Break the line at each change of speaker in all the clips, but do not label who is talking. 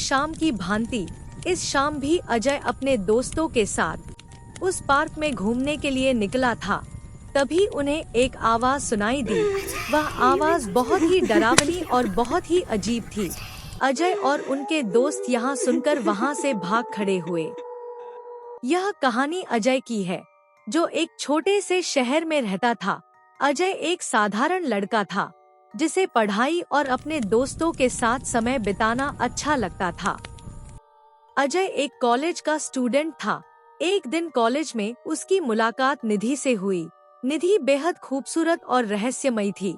शाम की भांति इस शाम भी अजय अपने दोस्तों के साथ उस पार्क में घूमने के लिए निकला था। तभी उन्हें एक आवाज सुनाई दी। वह आवाज बहुत ही डरावनी और बहुत ही अजीब थी। अजय और उनके दोस्त यहाँ सुनकर वहाँ से भाग खड़े हुए। यह कहानी अजय की है, जो एक छोटे से शहर में रहता था। अजय एक साधारण लड़का था, जिसे पढ़ाई और अपने दोस्तों के साथ समय बिताना अच्छा लगता था। अजय एक कॉलेज का स्टूडेंट था। एक दिन कॉलेज में उसकी मुलाकात निधि से हुई। निधि बेहद खूबसूरत और रहस्यमयी थी।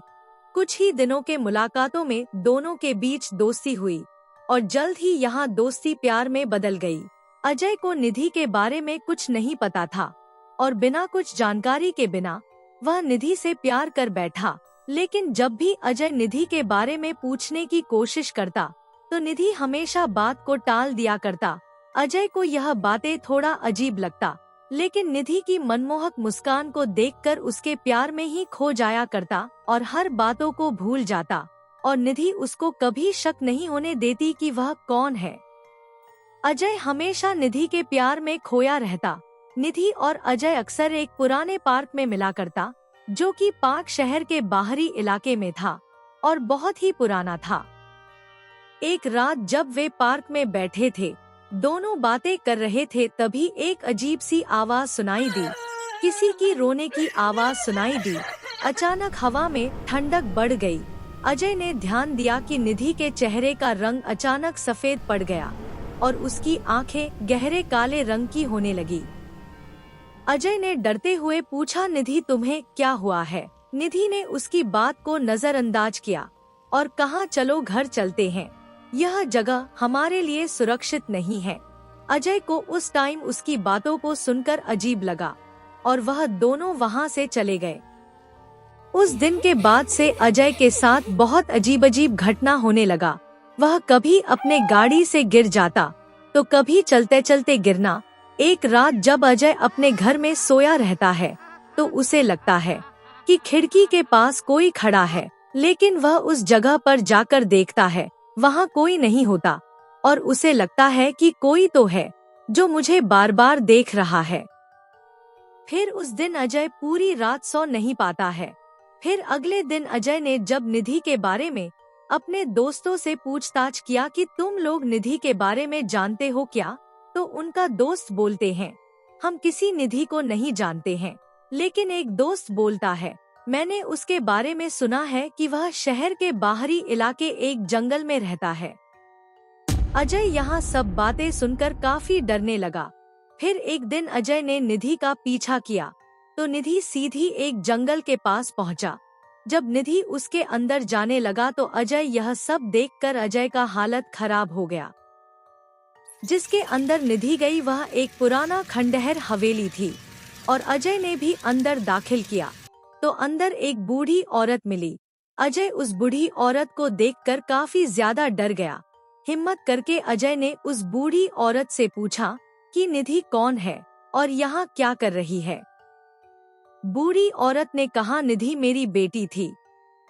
कुछ ही दिनों के मुलाकातों में दोनों के बीच दोस्ती हुई और जल्द ही यहाँ दोस्ती प्यार में बदल गई। अजय को निधि के बारे में कुछ नहीं पता था और बिना कुछ जानकारी के बिना वह निधि से प्यार कर बैठा। लेकिन जब भी अजय निधि के बारे में पूछने की कोशिश करता तो निधि हमेशा बात को टाल दिया करता। अजय को यह बातें थोड़ा अजीब लगता, लेकिन निधि की मनमोहक मुस्कान को देखकर उसके प्यार में ही खो जाया करता और हर बातों को भूल जाता। और निधि उसको कभी शक नहीं होने देती कि वह कौन है। अजय हमेशा निधि के प्यार में खोया रहता। निधि और अजय अक्सर एक पुराने पार्क में मिला करता, जो कि पार्क शहर के बाहरी इलाके में था और बहुत ही पुराना था। एक रात जब वे पार्क में बैठे थे, दोनों बातें कर रहे थे, तभी एक अजीब सी आवाज सुनाई दी। किसी की रोने की आवाज सुनाई दी। अचानक हवा में ठंडक बढ़ गई। अजय ने ध्यान दिया कि निधि के चेहरे का रंग अचानक सफेद पड़ गया और उसकी आंखें गहरे काले रंग की होने लगी। अजय ने डरते हुए पूछा, निधि तुम्हें क्या हुआ है? निधि ने उसकी बात को नजरअंदाज किया और कहा, चलो घर चलते हैं, यह जगह हमारे लिए सुरक्षित नहीं है। अजय को उस टाइम उसकी बातों को सुनकर अजीब लगा और वह दोनों वहाँ से चले गए। उस दिन के बाद से अजय के साथ बहुत अजीब अजीब घटना होने लगा। वह कभी अपने गाड़ी से गिर जाता तो कभी चलते चलते गिरना। एक रात जब अजय अपने घर में सोया रहता है तो उसे लगता है कि खिड़की के पास कोई खड़ा है, लेकिन वह उस जगह पर जाकर देखता है, वहाँ कोई नहीं होता और उसे लगता है कि कोई तो है जो मुझे बार बार देख रहा है। फिर उस दिन अजय पूरी रात सो नहीं पाता है। फिर अगले दिन अजय ने जब निधि के बारे में अपने दोस्तों से पूछताछ किया कि तुम लोग निधि के बारे में जानते हो क्या, तो उनका दोस्त बोलते हैं, हम किसी निधि को नहीं जानते हैं। लेकिन एक दोस्त बोलता है, मैंने उसके बारे में सुना है कि वह शहर के बाहरी इलाके एक जंगल में रहता है। अजय यहाँ सब बातें सुनकर काफी डरने लगा। फिर एक दिन अजय ने निधि का पीछा किया तो निधि सीधी एक जंगल के पास पहुँचा। जब निधि उसके अंदर जाने लगा तो अजय यह सब देखकर अजय का हालत खराब हो गया। जिसके अंदर निधि गई वह एक पुराना खंडहर हवेली थी और अजय ने भी अंदर दाखिल किया तो अंदर एक बूढ़ी औरत मिली। अजय उस बूढ़ी औरत को देखकर काफी ज्यादा डर गया। हिम्मत करके अजय ने उस बूढ़ी औरत से पूछा कि निधि कौन है और यहाँ क्या कर रही है। बूढ़ी औरत ने कहा, निधि मेरी बेटी थी,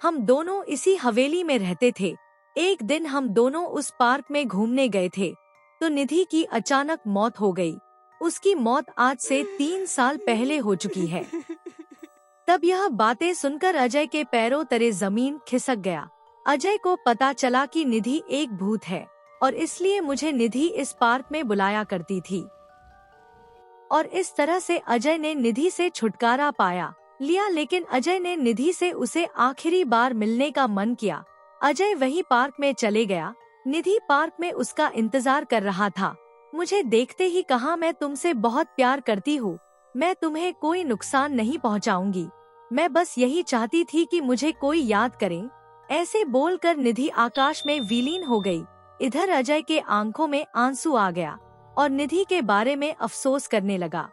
हम दोनों इसी हवेली में रहते थे। एक दिन हम दोनों उस पार्क में घूमने गए थे तो निधि की अचानक मौत हो गई। उसकी मौत आज से 3 साल पहले हो चुकी है। तब यह बातें सुनकर अजय के पैरों तले जमीन खिसक गया। अजय को पता चला कि निधि एक भूत है और इसलिए मुझे निधि इस पार्क में बुलाया करती थी। और इस तरह से अजय ने निधि से छुटकारा पाया लिया। लेकिन अजय ने निधि से उसे आखिरी बार मिलने का मन किया। अजय वही पार्क में चले गया। निधि पार्क में उसका इंतजार कर रहा था। मुझे देखते ही कहा, मैं तुमसे बहुत प्यार करती हूँ, मैं तुम्हें कोई नुकसान नहीं पहुँचाऊंगी, मैं बस यही चाहती थी कि मुझे कोई याद करे। ऐसे बोलकर निधि आकाश में विलीन हो गई। इधर अजय के आंखों में आंसू आ गया और निधि के बारे में अफसोस करने लगा।